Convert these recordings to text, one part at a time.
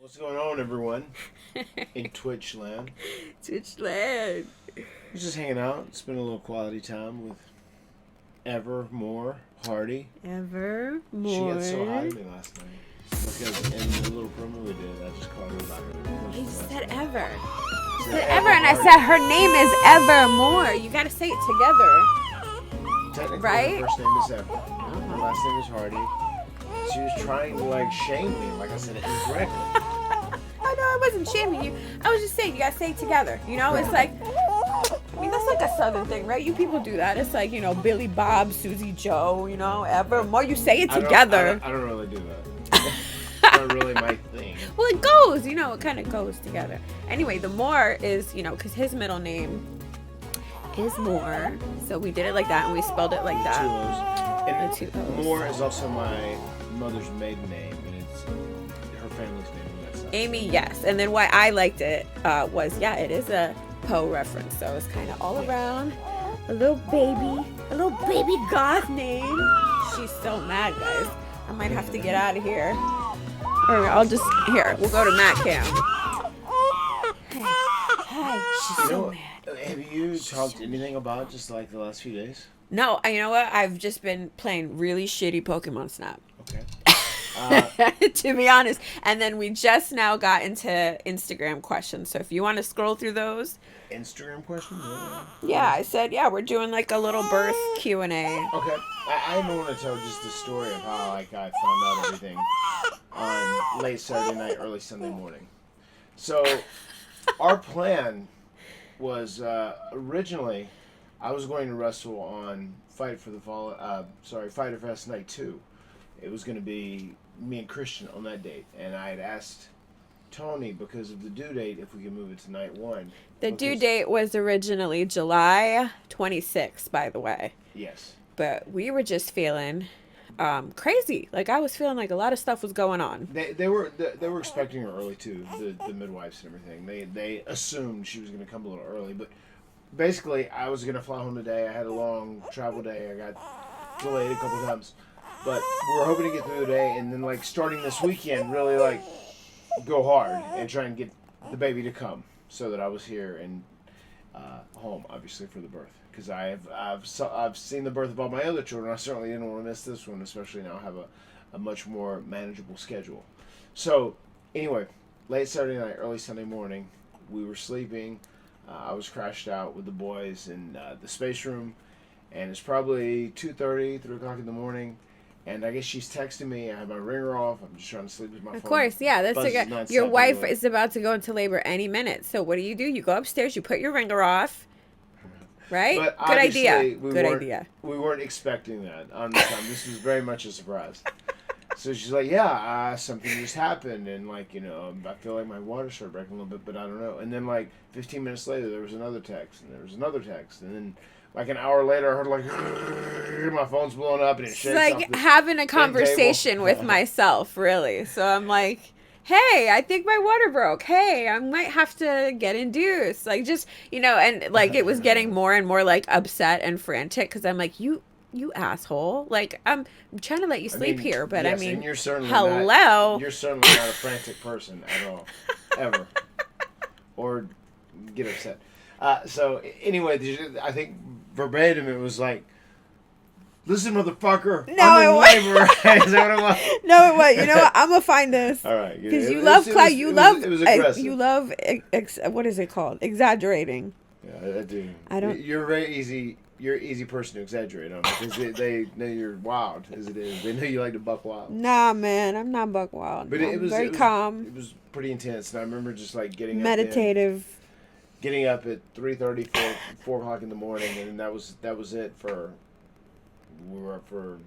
What's going on, everyone? In Twitch land. Twitch land. We're just hanging out. It's been a little quality time with Evermore Hardy. Evermore. She got so high to me last night. Because in the little promo we did, I just called her by her. You said Ever. You said Ever, and I said her name is Evermore. You gotta say it together. Technically, right? her first name is Ever. Her last name is Hardy. She was trying to, shame me, like I said it incorrectly. Oh, no, I wasn't shaming you. I was just saying, you gotta say it together. You know, it's like, I mean, that's like a southern thing, right? You people do that. It's like, Billy Bob, Susie Joe, Evermore. You say it together. I don't really do that. It's not really my thing. Well, it goes, it kind of goes together. Anyway, the Moore is, because his middle name is Moore. So we did it like that, and we spelled it like that. 2 O's. And Moore is also my mother's maiden name, and it's her family's name. Amy, yes. And then why I liked it was, it is a Poe reference. So it's kind of all around a little baby goth name. She's so mad, guys. I might have to get out of here. Or we'll go to Matt Cam. Hi. She's so mad. Have you talked anything about just like the last few days? No, you know what? I've just been playing really shitty Pokemon Snap. Okay. To be honest. And then we just now got into Instagram questions. So if you want to scroll through those. Instagram questions? Yeah, I said, we're doing like a little birth Q&A. Okay. I don't want to tell just the story of how I found out everything on late Saturday night, early Sunday morning. So our plan was originally I was going to wrestle on Fighter Fest Night 2. It was going to be me and Christian on that date, and I had asked Tony because of the due date if we could move it to Night 1. The due date was originally July 26th, by the way. Yes. But we were just feeling crazy. Like I was feeling like a lot of stuff was going on. They were expecting her early too. The midwives and everything. They assumed she was going to come a little early, but basically I was going to fly home today. I had a long travel day. I got delayed a couple times. But we were hoping to get through the day, and then starting this weekend, really go hard and try and get the baby to come, so that I was here and home, obviously for the birth, because I've seen the birth of all my other children. I certainly didn't want to miss this one, especially now I have a much more manageable schedule. So anyway, late Saturday night, early Sunday morning, we were sleeping. I was crashed out with the boys in the space room, and it's probably 2:30, 3 o'clock in the morning. And I guess she's texting me. I have my ringer off. I'm just trying to sleep with my phone. Of course, yeah. That's your wife is about to go into labor any minute. So what do? You go upstairs. You put your ringer off. Right? But good idea. Good idea. We weren't expecting that on the time. This was very much a surprise. So she's like, something just happened. And I feel like my water started breaking a little bit, but I don't know. And then 15 minutes later, there was another text. And there was another text. And then an hour later, I heard my phone's blowing up and it shakes. It's like having a conversation with myself, really. So I'm like, hey, I think my water broke. Hey, I might have to get induced. And it was getting more and more upset and frantic because I'm like, you asshole. I'm trying to let you sleep here, but yes, and you're certainly hello. You're certainly not a frantic person at all, ever, or get upset. So anyway, I think verbatim it was like, "Listen, motherfucker, I'm in labor." Is that what it was? No, it was. You know what? I'm gonna find this. All right, because you love clout. It was aggressive. You love what is it called? Exaggerating. Yeah, I do. I don't. You're very easy. You're an easy person to exaggerate on because they know you're wild as it is. They know you like to buck wild. Nah, man, I'm not buck wild. But it was very calm. It was pretty intense, and I remember just getting meditative. Getting up at 3:30, 4 o'clock in the morning, and that was it for. We were up for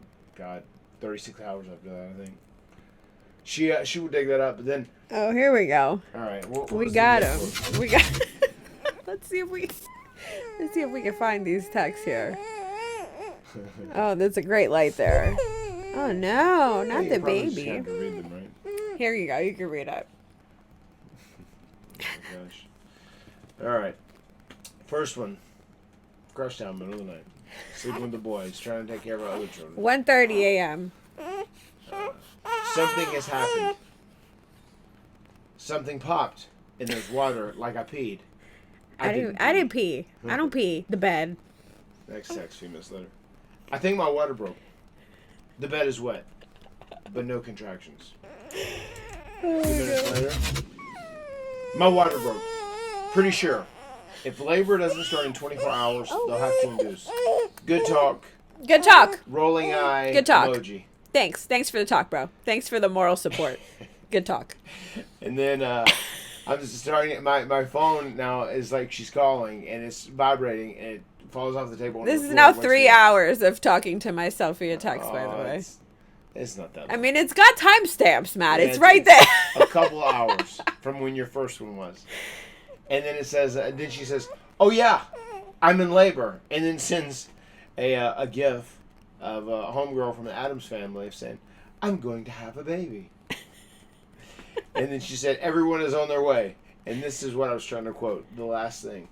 36 hours after that, I think. She would dig that up, but then. Oh, here we go. All right, we got him. We got. Let's see if we can find these texts here. Oh, there's a great light there. Oh no, not the baby. Just have to read them, right? Here you go. You can read it. Oh gosh. All right. First one. Crush down, middle of the night. Sleeping with the boys, trying to take care of our other children. 1:30 a.m. Something has happened. something popped and there's water like I peed. I didn't pee. I don't pee. The bed. Next text, few minutes later. I think my water broke. The bed is wet, but no contractions. 2 minutes later, my water broke. Pretty sure. If labor doesn't start in 24 hours, they'll have to induce. Good talk. Good talk. Rolling eye. Good talk. Emoji. Thanks for the talk, bro. Thanks for the moral support. Good talk. And then I'm just starting. My phone now is like she's calling and it's vibrating and it falls off the table. This is now 3 hours of talking to myself via text, by the way. It's not that long. I mean, it's got timestamps, Matt. Yeah, it's right there. A couple hours from when your first one was. And then it says, then she says, "Oh yeah, I'm in labor," and then sends a gif of a homegirl from the Addams family saying, "I'm going to have a baby." And then she said, "Everyone is on their way." And this is what I was trying to quote, the last thing.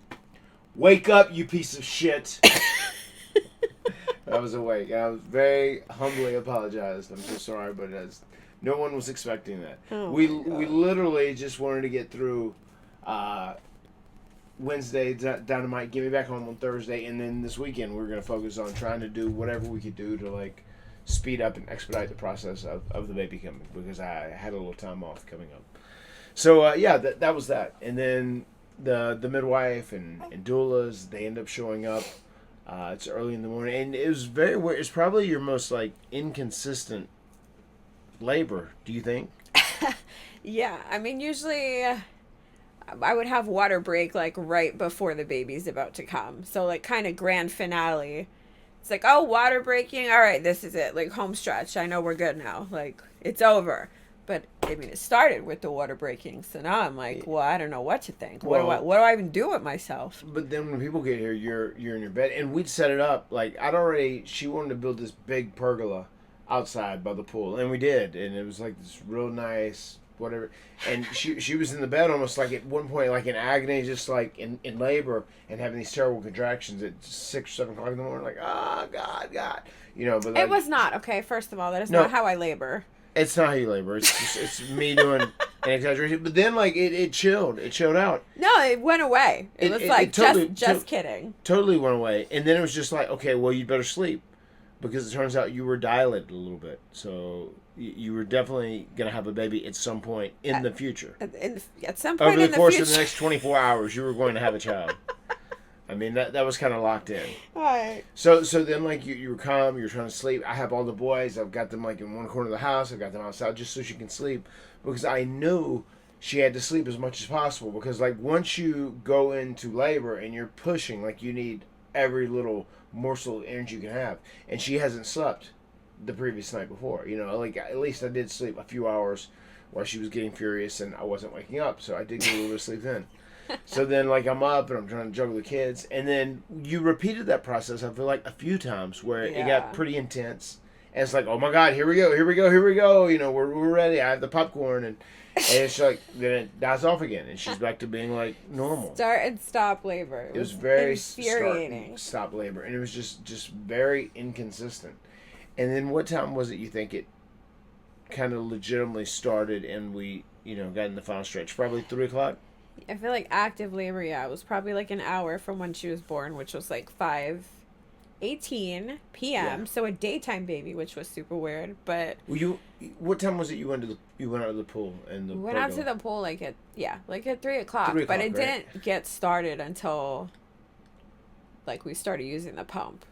"Wake up, you piece of shit." I was awake. I was very humbly apologized. I'm so sorry, but no one was expecting that. Oh we literally just wanted to get through Wednesday, Dynamite, get me back home on Thursday, and then this weekend we're going to focus on trying to do whatever we could do to like speed up and expedite the process of the baby coming, because I had a little time off coming up. So yeah, that was that. And then the midwife and doulas, they end up showing up. It's early in the morning, and it was very weird. It's probably your most like inconsistent labor, do you think? Yeah, I mean, usually I would have water break like right before the baby's about to come. So like kind of grand finale. It's like, oh, water breaking. All right, this is it. Like home stretch. I know we're good now. Like it's over. But I mean, it started with the water breaking. So now I'm like, well, I don't know what to think. What do I even do with myself? But then when people get here, you're in your bed, and we'd set it up. Like she wanted to build this big pergola outside by the pool, and we did, and it was like this real nice whatever. And she was in the bed almost like at one point like in agony, just like in labor and having these terrible contractions at 6 or 7 o'clock in the morning, like God, you know. But like, it was not okay. First of all, that is not how I labor. It's not how you labor. It's me doing an exaggeration. But then like it chilled. It chilled out. No, it went away. It was like just kidding. Totally went away. And then it was just like, okay, well, you'd better sleep, because it turns out you were dilated a little bit. So you were definitely going to have a baby at some point in the future. At some point over the course of the next 24 hours, you were going to have a child. I mean, that was kind of locked in. All right. So then, like, you were calm, you were trying to sleep. I have all the boys. I've got them, like, in one corner of the house. I've got them outside just so she can sleep, because I knew she had to sleep as much as possible, because, like, once you go into labor and you're pushing, like, you need every little morsel of energy you can have. And she hasn't slept the previous night before. You know, like, at least I did sleep a few hours while she was getting furious and I wasn't waking up. So I did get a little bit of sleep then. So then, like, I'm up and I'm trying to juggle the kids. And then you repeated that process, I feel like, a few times where it got pretty intense. And it's like, oh, my God, here we go. You know, we're ready. I have the popcorn. And it's like, then it dies off again. And she's back to being, like, normal. Start and stop labor. It was very infuriating. Stop labor. And it was just very inconsistent. And then what time was it you think it kind of legitimately started and we, you know, got in the final stretch? Probably 3 o'clock? I feel like active labor, it was probably like an hour from when she was born, which was like 5:18 p.m. Yeah. So a daytime baby, which was super weird. But what time was it you went out of the pool and the? We went out to the pool like at 3 o'clock. But it didn't get started until like we started using the pump.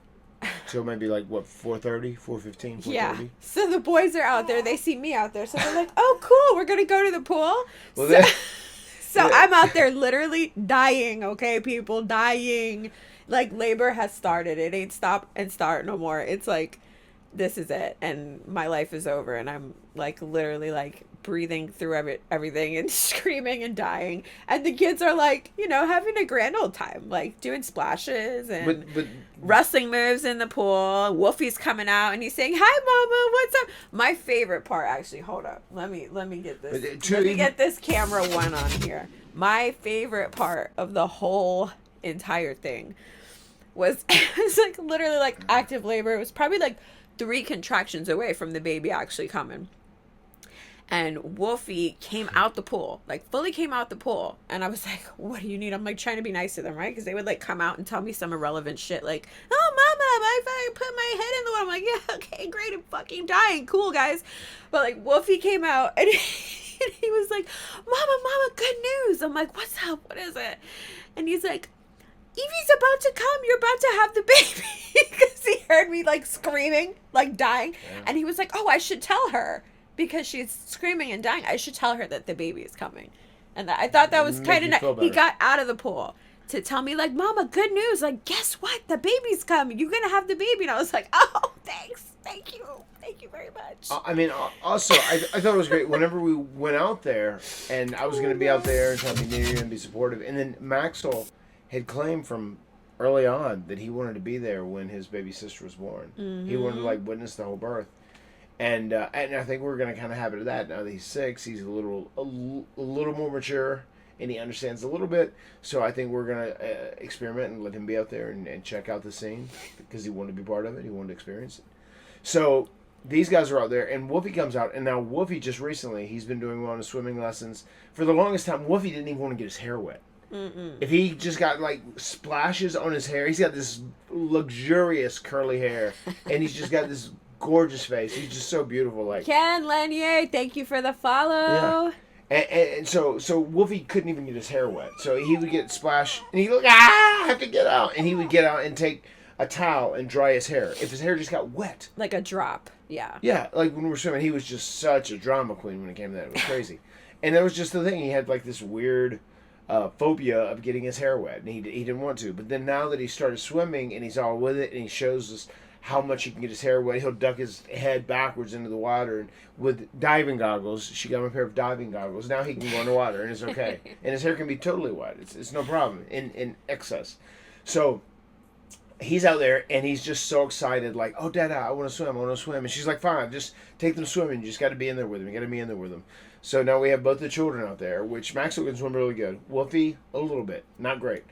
So maybe like what, 4:30, 4:15, 4:30? Yeah. So the boys are out there. They see me out there. So they're like, "Oh, cool! We're gonna go to the pool." Well, So I'm out there literally dying, okay, people, dying. Like, labor has started. It ain't stop and start no more. It's like, this is it. And my life is over. And I'm, like, literally, like, breathing through everything and screaming and dying. And the kids are, like, you know, having a grand old time. Like, doing splashes and wrestling moves in the pool. Wolfie's coming out and he's saying, "Hi, Mama, what's up?" My favorite part, actually, hold up. Let me get this. Let me get this camera one on here. My favorite part of the whole entire thing was, it was like literally like active labor. It was probably like 3 contractions away from the baby actually coming. And Wolfie came out the pool, like fully came out the pool. And I was like, what do you need? I'm like trying to be nice to them, right? Because they would like come out and tell me some irrelevant shit like, oh, mama, I put my head in the water. I'm like, yeah, okay, great. I'm fucking dying. Cool, guys. But like Wolfie came out and he was like, mama, good news. I'm like, what's up? What is it? And he's like, Eevee's about to come. You're about to have the baby. Because he heard me like screaming, like dying. Yeah. And he was like, oh, I should tell her. Because she's screaming and dying, I should tell her that the baby is coming. And I thought that was kind of nice. He got out of the pool to tell me, like, Mama, good news. Like, guess what? The baby's coming. You're going to have the baby. And I was like, oh, thanks. Thank you. Thank you very much. I mean, also, I thought it was great. Whenever we went out there, and I was going to be out there and trying to be near you and be supportive. And then Maxwell had claimed from early on that he wanted to be there when his baby sister was born. Mm-hmm. He wanted to, like, witness the whole birth. And I think we're going to kind of have it of that. Now that he's 6, he's a little more mature, and he understands a little bit. So I think we're going to experiment and let him be out there and check out the scene because he wanted to be part of it. He wanted to experience it. So these guys are out there, and Wolfie comes out. And now Wolfie just recently, he's been doing well in his swimming lessons. For the longest time, Wolfie didn't even want to get his hair wet. Mm-mm. If he just got like splashes on his hair, he's got this luxurious curly hair, and he's just got this gorgeous face. He's just so beautiful. Like Ken Lanier, thank you for the follow. Yeah. And so Wolfie couldn't even get his hair wet. So he would get splashed, and he'd look, I have to get out. And he would get out and take a towel and dry his hair. If his hair just got wet. Like a drop, yeah. Yeah, like when we were swimming, he was just such a drama queen when it came to that. It was crazy. And that was just the thing. He had like this weird phobia of getting his hair wet, and he didn't want to. But then now that he started swimming, and he's all with it, and he shows us how much he can get his hair wet. He'll duck his head backwards into the water, and with diving goggles, she got him a pair of diving goggles. Now he can go in the water, and it's okay. And his hair can be totally wet. It's no problem in excess. So he's out there, and he's just so excited, like, oh, Dada, I want to swim. And she's like, fine, just take them swimming. You just got to be in there with them. You got to be in there with them. So now we have both the children out there, which Maxwell can swim really good. Wolfie, a little bit. Not great.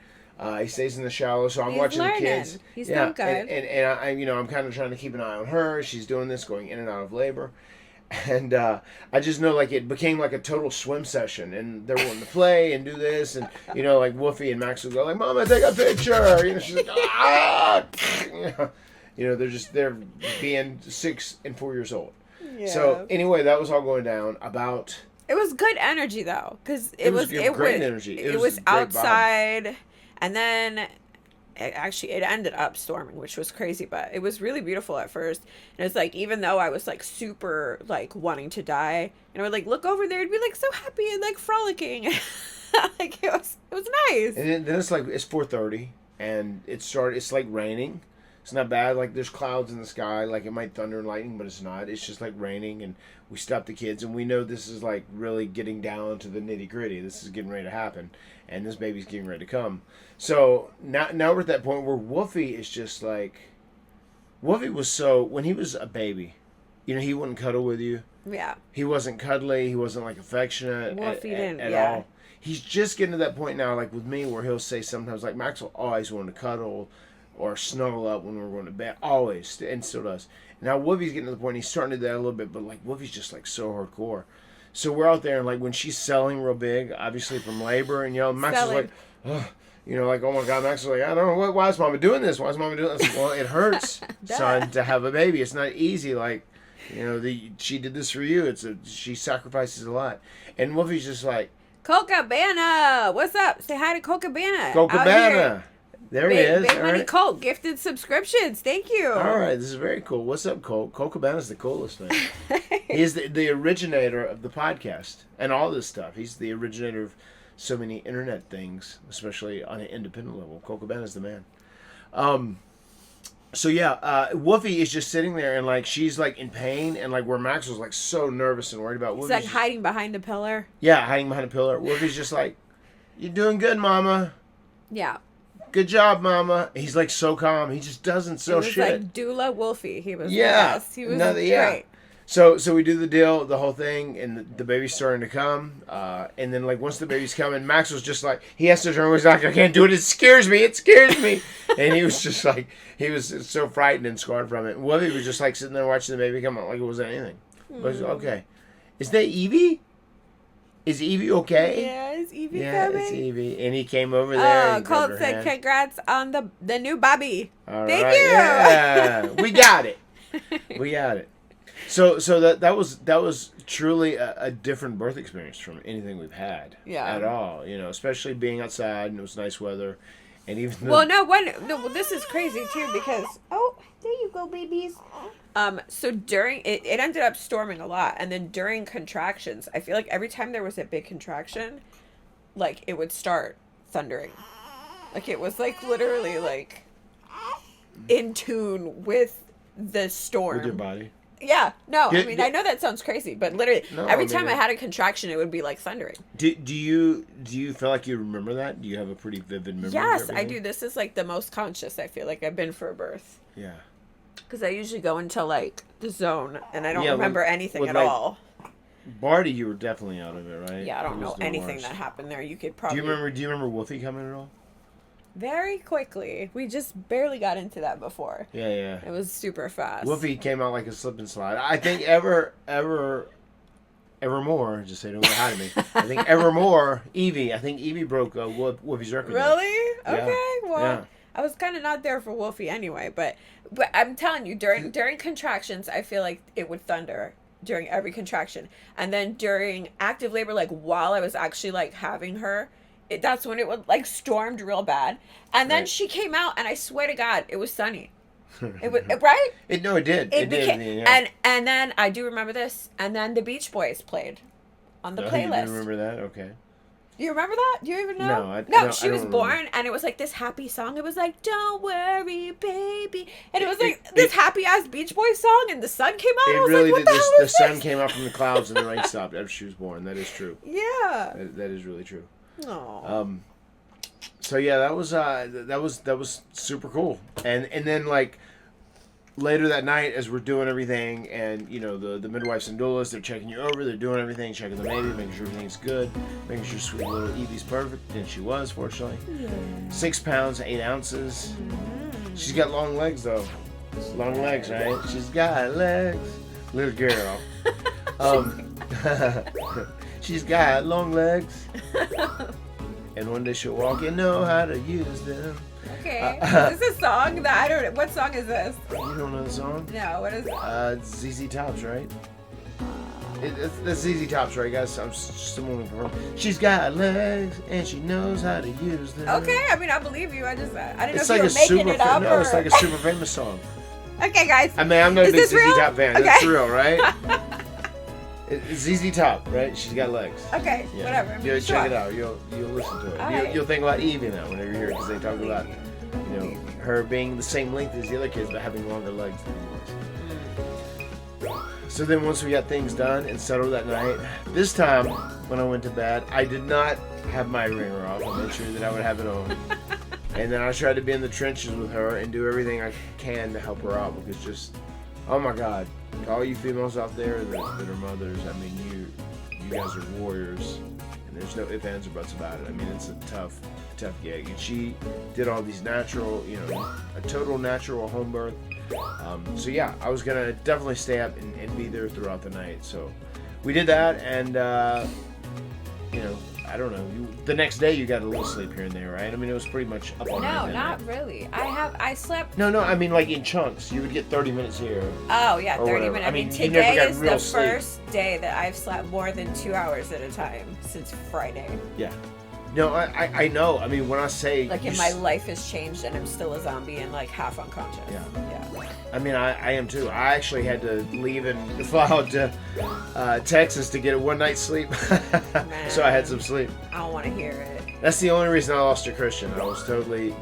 He stays in the shallow, so I'm watching learning. The kids. He's doing good. And I, I'm kind of trying to keep an eye on her. She's doing this, going in and out of labor. And I just know, like, it became like a total swim session. And they're wanting to play and do this. And, like, Wolfie and Max will go, like, Mama, take a picture. She's like, ah! They're being 6 and 4 years old. Yeah. So, anyway, that was all going down about... It was good energy, though. Because it was great energy. It was outside... Vibe. And then it ended up storming, which was crazy, but it was really beautiful at first. And it's like, even though I was like super like wanting to die, and I would like look over there and be like so happy and like frolicking. Like it was nice. And then it's like it's 4:30 and it's like raining. It's not bad. Like there's clouds in the sky. Like it might thunder and lightning, but it's not. It's just like raining, and we stop the kids, and we know this is like really getting down to the nitty gritty. This is getting ready to happen, and this baby's getting ready to come. So now we're at that point where Wolfie is just like, Wolfie was so, when he was a baby, he wouldn't cuddle with you. Yeah. He wasn't cuddly. He wasn't like affectionate Wolfie didn't, at all. He's just getting to that point now, like with me, where he'll say sometimes, like Maxwell always wanted to cuddle or snuggle up when we were going to bed, always, and still does. Now Wolfie's getting to the point, he's starting to do that a little bit, but like Wolfie's just like so hardcore. So we're out there, and like when she's selling real big, obviously from labor, and Maxwell's like, ugh. Like, oh my God, Max was like, I don't know, why is Mama doing this? Why is Mama doing this? Well, it hurts, son, to have a baby. It's not easy. Like, she did this for you. She sacrifices a lot. And Wolfie's just like, Cocabana, what's up? Say hi to Cocabana. Cocabana. There he is. Big Money Coke, gifted subscriptions. Thank you. All right, this is very cool. What's up, Coke? Cocabana's the coolest thing. He's the originator of the podcast and all this stuff. He's the originator of so many internet things, especially on an independent level. Cocabana's the man. Wolfie is just sitting there, and like she's like in pain, and like where Max was like so nervous and worried about. He's like hiding behind a pillar. Yeah, hiding behind a pillar. Wolfie's just like, "You're doing good, Mama." Yeah. Good job, Mama. He's like so calm. He just doesn't sell shit. Like Doula Wolfie. He was the best. He was great. So we do the deal, the whole thing, and the baby's starting to come. And then, like, once the baby's coming, Max was just like, he has to turn away. He's like, I can't do it. It scares me. And he was just like, he was so frightened and scarred from it. And Wolfie was just like sitting there watching the baby come out like it wasn't anything. But it was okay. Is that Eevee? Is Eevee okay? Yeah, is Eevee Yeah, coming? it's Eevee. And he came over there. Oh, and Colt grabbed her said hand. congrats on the new Bobby. All Thank right, you. Yeah, we got it. We got it. So that was truly a different birth experience from anything we've had. Yeah. At all. You know, especially being outside and it was nice weather, and even the, Well, no, this is crazy too because there you go, babies. So during it ended up storming a lot, and then during contractions, I feel like every time there was a big contraction, like it would start thundering, like it was like literally like in tune with the storm. with your body. Yeah, no, Yeah, I mean yeah. I know that sounds crazy, but literally No, every I mean, time I had a contraction, it would be like thundering. Do you feel like you remember that? Do you have a pretty vivid memory? Yes, of I everything? do. This is like the most conscious I feel like I've been for a birth. Yeah. Because I usually go into like the zone and I don't Yeah, remember with- anything with, at like, all. Barty, you were definitely out of it, right? Yeah, I It don't was know the anything worst. that happened there. You could Do probably. you remember Wolfie coming at all? Very quickly. We just barely got into that before. Yeah, yeah. It was super fast. Wolfie came out like a slip and slide. I think Evermore, just say don't get high to me. I think Evermore, Eevee. I think Eevee broke Wolfie's record. there. Really? Yeah. Okay. Well, Yeah. I was kind of not there for Wolfie anyway, but I'm telling you, during contractions, I feel like it would thunder during every contraction, and then during active labor, like while I was actually like having her, that's when it would like stormed real bad, and then Right. she came out, and I swear to God, it was sunny. It was right. It did. It became, did. Yeah. and then I do remember this, and then the Beach Boys played on the Oh, playlist. You remember that? Okay. Do you remember that? Do you even know? No, I no. don't- She I was don't born, remember. and it was like this happy song. It was like "Don't Worry, Baby," and it was It- like it- this happy ass Beach Boys song, and the sun came out. It I was really like, did. "What the hell The is sun this?" came out from the clouds and the rain stopped after she was born. That is true. Yeah. That is really true. Oh. So yeah, that was super cool. And then like later that night, as we're doing everything, and you know the midwives and doulas, they're checking you over, they're doing everything, checking the baby, making sure everything's good, making sure sweet little Eevee's perfect, and she was, fortunately. 6 pounds 8 ounces. She's got long legs though. Long legs, right? She's got legs, little girl. She's got long legs. And one day she'll walk and know how to use them. Okay. Is this a song that I don't? What song is this? You don't know the song? No. What is it? It's ZZ Top's, right? That's ZZ Top's, right, guys? I'm just wondering for her. She's got legs and she knows how to use them. Okay. I mean, I believe you. I didn't It's know like if you were making it up no, or. it's like a super famous song. Okay, guys. I mean, I'm not a Is big this ZZ real? Top fan. Okay. That's real, right? It's ZZ Top, right? She's got legs. Okay. Yeah. Whatever. I mean, Yeah, sure. check it out. You'll listen to it. All You'll, right. you'll think about Eevee now whenever you hear it because they talk about her being the same length as the other kids but having longer legs than the boys. So then once we got things done and settled that night, this time when I went to bed, I did not have my ringer off. I made sure that I would have it on. And then I tried to be in the trenches with her and do everything I can to help her out because just, oh my God, to all you females out there that are mothers, I mean, you guys are warriors. And there's no ifs, ands, or buts about it. I mean, it's a tough gig. And she did all these natural, a total natural home birth. So yeah, I was gonna definitely stay up and be there throughout the night. So we did that, and I don't know. The next day you got a little sleep here and there, right? I mean, it was pretty much up all night. No, that not night. really. I slept. No, I mean like in chunks. You would get 30 minutes here. Oh yeah, Or 30 whatever. minutes. I I mean, mean, you never today got is real the sleep. first day that I've slept more than 2 hours at a time since Friday. Yeah. No, I know. I mean, when I say Like, and my life has changed, and I'm still a zombie and like half unconscious. Yeah. Yeah. I mean, I am too. I actually had to leave and fly out to Texas to get a one night sleep, so I had some sleep. I don't want to hear it. That's the only reason I lost to Christian. I was totally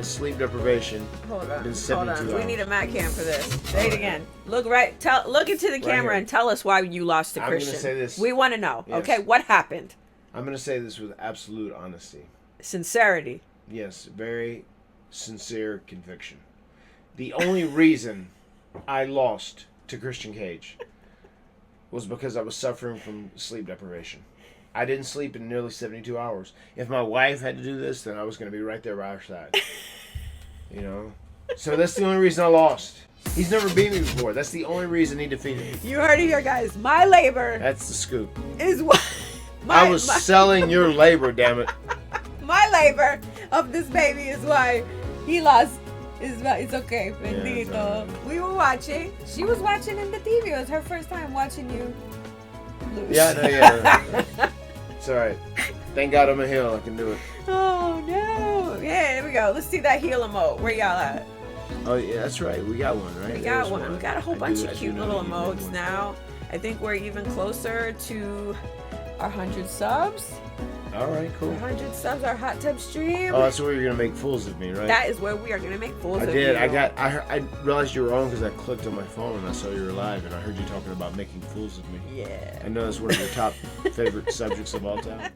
sleep deprivation. Hold on. Been Hold 72 on. We need a hours. Mac cam for this. Say it again. Look look into the camera here. and tell us why you lost to I'm gonna Christian. say this. We want to know. Yes. Okay, what happened? I'm going to say this with absolute honesty. Sincerity. Yes, very sincere conviction. The only reason I lost to Christian Cage was because I was suffering from sleep deprivation. I didn't sleep in nearly 72 hours. If my wife had to do this, then I was going to be right there by her side. So that's the only reason I lost. He's never beat me before. That's the only reason he defeated me. You heard it here, guys. My labor That's the scoop. is what. I was selling your labor, damn it. My labor of this baby is why he lost. It's okay, bendito. alright. We were watching. She was watching in the TV. It was her first time watching you lose. Yeah, no, yeah. It's alright. Thank God I'm a heel. I can do it. Oh no! Yeah, here we go. Let's see that heel emote. Where y'all at? Oh, yeah, that's right. We got one, right? We got There's one. We got a whole I bunch do- of I do cute know little you made emotes one. now. I think we're even closer to our 100 subs. Alright, cool. 100 subs, our hot tub stream. Oh, that's where you're going to make fools of me, right? That is where we are gonna make fools I of did. you. I realized you were wrong because I clicked on my phone and I saw you were live and I heard you talking about making fools of me. Yeah. I know that's one of your top favorite subjects of all time.